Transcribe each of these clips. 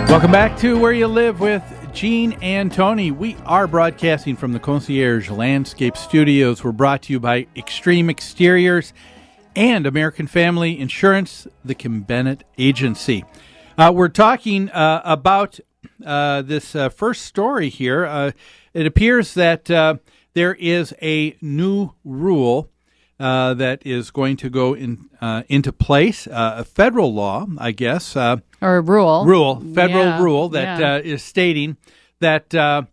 Welcome back to Where You Live with Gene and Tony. We are broadcasting from the Concierge Landscape Studios. We're brought to you by Extreme Exteriors and American Family Insurance, the Kim Bennett Agency. We're talking about this first story here. It appears that there is a new rule that is going to go into place, a federal law, I guess. Or a rule. Federal rule that is stating that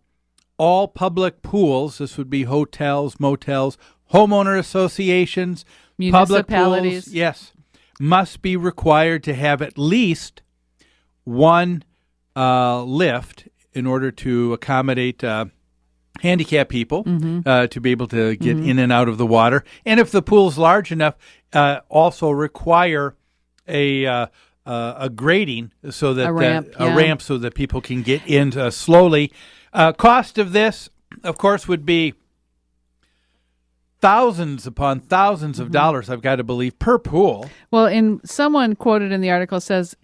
all public pools, this would be hotels, motels, homeowner associations, public pools, yes, must be required to have at least one lift in order to accommodate handicapped people to be able to get in and out of the water. And if the pool's large enough, also require a grading so that a ramp so that people can get in slowly. Cost of this, of course, would be thousands upon thousands of dollars, I've got to believe, per pool. Well, someone quoted in the article says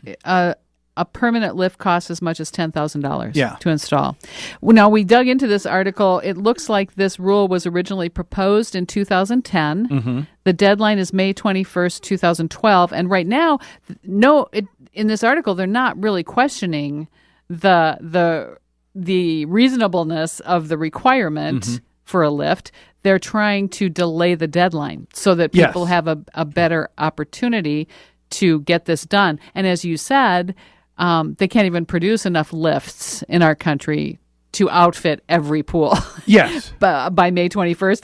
a permanent lift costs as much as $10,000 to install. Well, now, we dug into this article. It looks like this rule was originally proposed in 2010. The deadline is May 21st, 2012. And right now, in this article, they're not really questioning the reasonableness of the requirement for a lift. They're trying to delay the deadline so that people have a better opportunity to get this done. And as you said, they can't even produce enough lifts in our country to outfit every pool. Yes. By May 21st,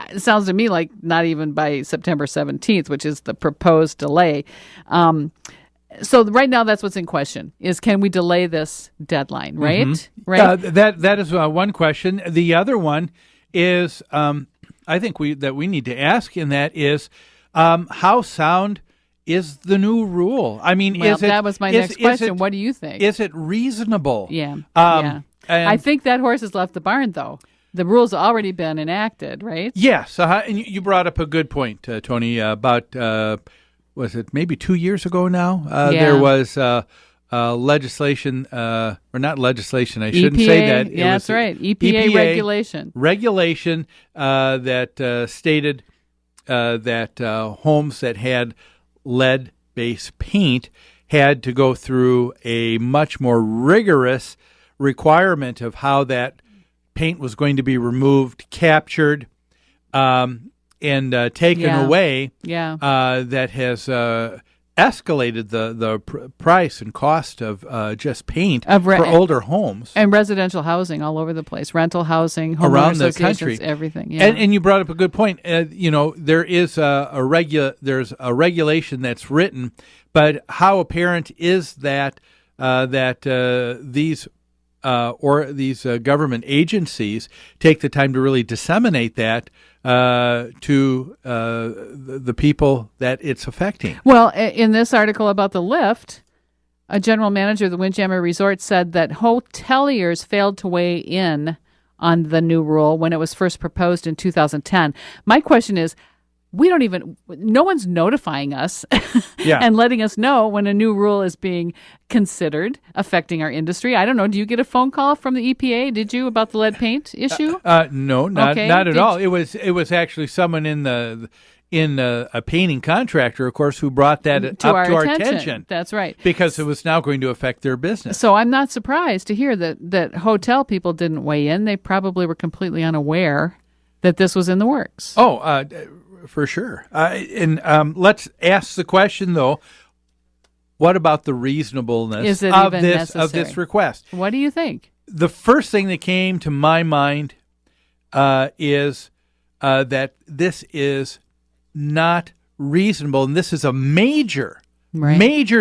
it sounds to me like not even by September 17th, which is the proposed delay. So right now, that's what's in question: is can we delay this deadline? Right. Right. That is one question. The other one is, I think we need to ask, and that is, how sound is the new rule? I mean, that was my next question. What do you think? Is it reasonable? Yeah. I think that horse has left the barn, though. The rule's already been enacted, right? Yes. And you brought up a good point, Tony, about, was it maybe 2 years ago now? There was legislation, or not legislation, I shouldn't say that. Yeah, that's right. EPA regulation. Regulation that stated that homes that had lead-based paint had to go through a much more rigorous requirement of how that paint was going to be removed, captured, and taken away. That has escalated the price and cost of just paint for older homes and residential housing all over the place, rental housing, around the country, everything. Yeah. And you brought up a good point. There is there's a regulation that's written, but how apparent is that these government agencies take the time to really disseminate that to the people that it's affecting? Well, in this article about the lift, a general manager of the Windjammer Resort said that hoteliers failed to weigh in on the new rule when it was first proposed in 2010. My question is, no one's notifying us and letting us know when a new rule is being considered affecting our industry. I don't know. Do you get a phone call from the EPA? Did you, about the lead paint issue? No, not at all. It was actually someone in a painting contractor, of course, who brought that up to our attention. That's right. Because it was now going to affect their business. So I'm not surprised to hear that hotel people didn't weigh in. They probably were completely unaware that this was in the works. For sure. Let's ask the question, though, what about the reasonableness of this request? What do you think? The first thing that came to my mind is that this is not reasonable, and this is a major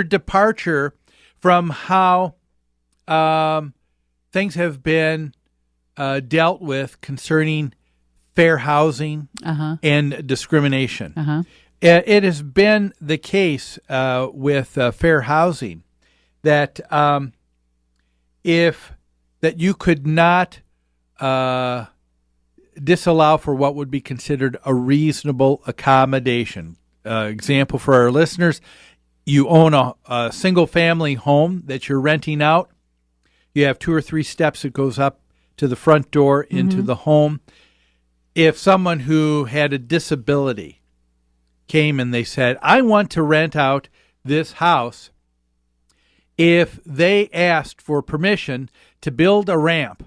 departure from how things have been dealt with concerning fair housing and discrimination. It has been the case with fair housing that that you could not disallow for what would be considered a reasonable accommodation. Example for our listeners: you own a single-family home that you're renting out. You have 2 or 3 steps that goes up to the front door into the home. If someone who had a disability came and they said, I want to rent out this house, if they asked for permission to build a ramp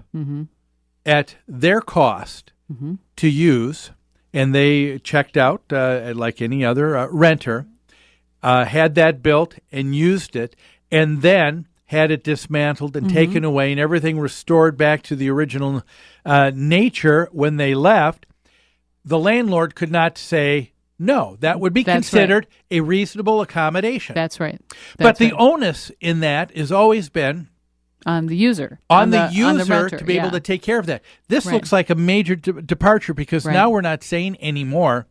at their cost to use, and they checked out like any other renter, had that built and used it, and then had it dismantled and taken away and everything restored back to the original nature when they left, the landlord could not say no. That would be considered a reasonable accommodation. That's right. But the onus in that has always been on the user. On the renter, to be able to take care of that. This looks like a major departure because now we're not saying anymore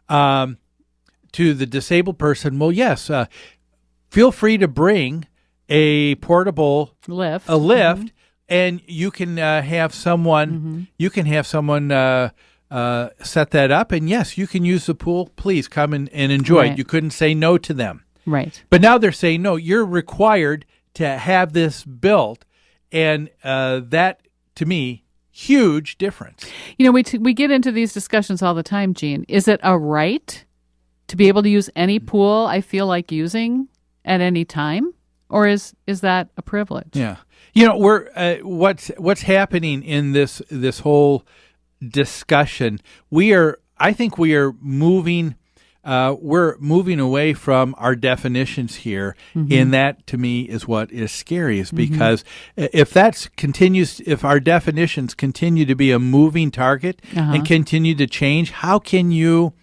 to the disabled person, well, yes, feel free to bring a portable lift, and you can have someone set that up, and yes, you can use the pool. Please come and enjoy it. You couldn't say no to them. Right. But now they're saying, no, you're required to have this built, and that, to me, huge difference. You know, we get into these discussions all the time, Gene. Is it a right to be able to use any pool I feel like using at any time? Or is that a privilege? Yeah, you know, we're what's happening in this whole discussion. I think we are moving. We're moving away from our definitions here, and that to me is what is scary. Is because if our definitions continue to be a moving target and continue to change, how can you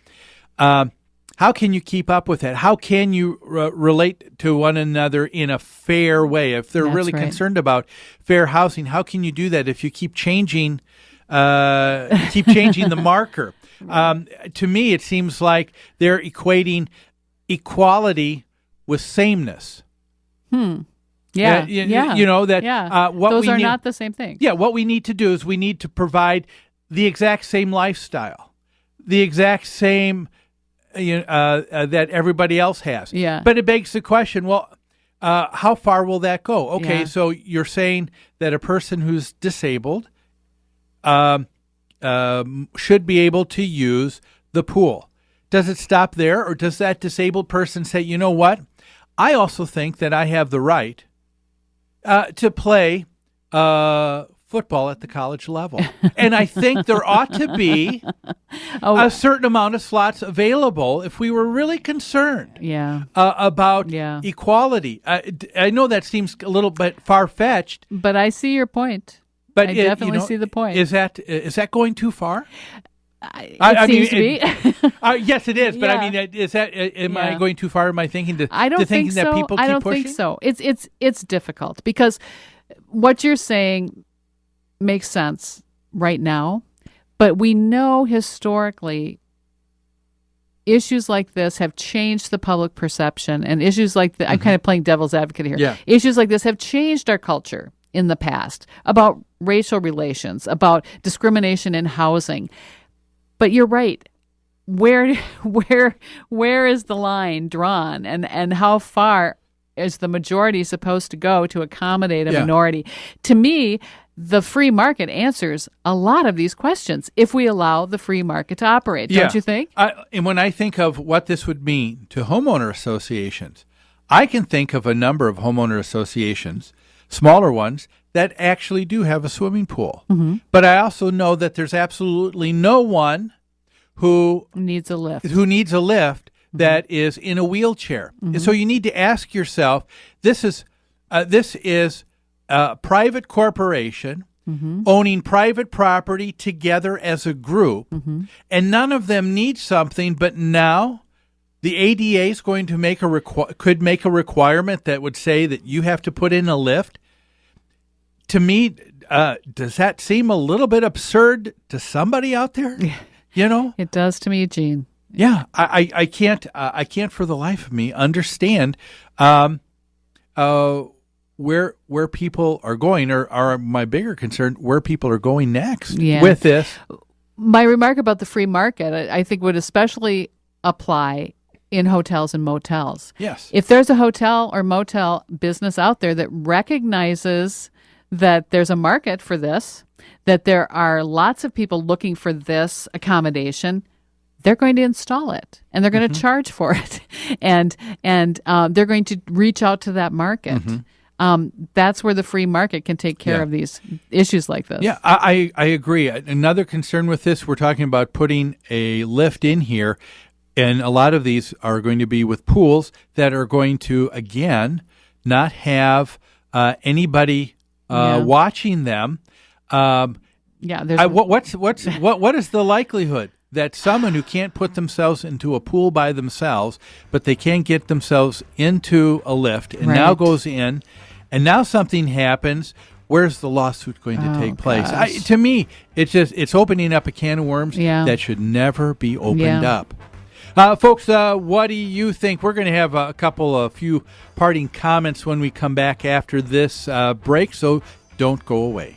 keep up with that? How can you relate to one another in a fair way? If they're really concerned about fair housing, how can you do that if you keep changing the marker? To me, it seems like they're equating equality with sameness. Yeah. You know that. Yeah. Those are not the same thing. Yeah. What we need to do is we need to provide the exact same lifestyle, the exact same that everybody else has. Yeah. But it begs the question, well, how far will that go? Okay, so you're saying that a person who's disabled should be able to use the pool. Does it stop there, or does that disabled person say, you know what? I also think that I have the right to play football at the college level. And I think there ought to be a certain amount of slots available if we were really concerned about equality. I know that seems a little bit far-fetched. But I see your point. But I definitely see the point. Is that going too far? It seems to be. Yes, it is. But I mean, is that? Am I going too far? Am I thinking that people keep pushing? I don't think so. It's difficult because what you're saying makes sense right now, but we know historically issues like this have changed the public perception, and issues like I'm kind of playing devil's advocate here. Yeah. Issues like this have changed our culture in the past about racial relations, about discrimination in housing. But you're right. Where is the line drawn, and how far is the majority supposed to go to accommodate a minority? To me, the free market answers a lot of these questions if we allow the free market to operate, don't you think? And when I think of what this would mean to homeowner associations, I can think of a number of homeowner associations, smaller ones, that actually do have a swimming pool. But I also know that there's absolutely no one who needs a lift that is in a wheelchair. And so you need to ask yourself, this is a private corporation owning private property together as a group, and none of them need something, but now the ADA is going to could make a requirement that would say that you have to put in a lift. To me, does that seem a little bit absurd to somebody out there? You know, it does to me, Gene. Yeah, I can't for the life of me understand where people are going, or my bigger concern, where people are going next with this. My remark about the free market, I think, would especially apply in hotels and motels. Yes. If there's a hotel or motel business out there that recognizes that there's a market for this, that there are lots of people looking for this accommodation, they're going to install it and they're going to charge for it, and they're going to reach out to that market. That's where the free market can take care of these issues like this. Yeah, I agree. Another concern with this, we're talking about putting a lift in here, and a lot of these are going to be with pools that are going to, again, not have anybody watching them. What is the likelihood that someone who can't put themselves into a pool by themselves, but they can't get themselves into a lift, and now goes in, and now something happens? Where's the lawsuit going to take place? To me, it's opening up a can of worms that should never be opened up. Folks, what do you think? We're going to have a few parting comments when we come back after this break, so don't go away.